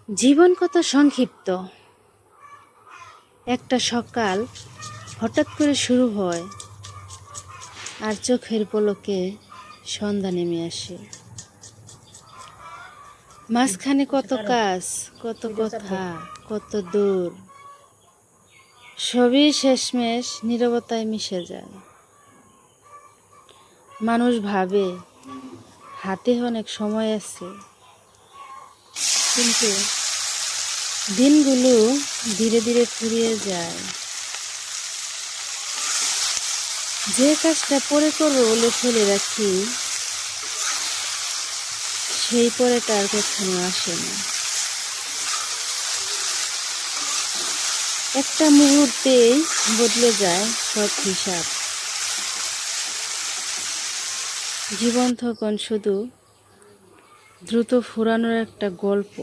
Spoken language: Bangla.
জীবন কত সংক্ষিপ্ত। একটা সকাল হঠাৎ করে শুরু হয় আর চোখের পলকে সন্ধ্যা নেমে আসে। মাঝখানে কত কাজ, কত কথা, কত দূর, সবই শেষমেশ নীরবতায় মিশে যায়। মানুষ ভাবে হাতে অনেক সময় আছে, কিন্তু দিনগুলো ধীরে ধীরে ফুরিয়ে যায়। যে কাজটা পরে করবো বলে ফেলে রাখি, সেই পরেটা আর কখনো আসে না। একটা মুহূর্তেই বদলে যায় সব হিসাব। জীবন তখন শুধু দ্রুত ফুরানোর একটা গল্প।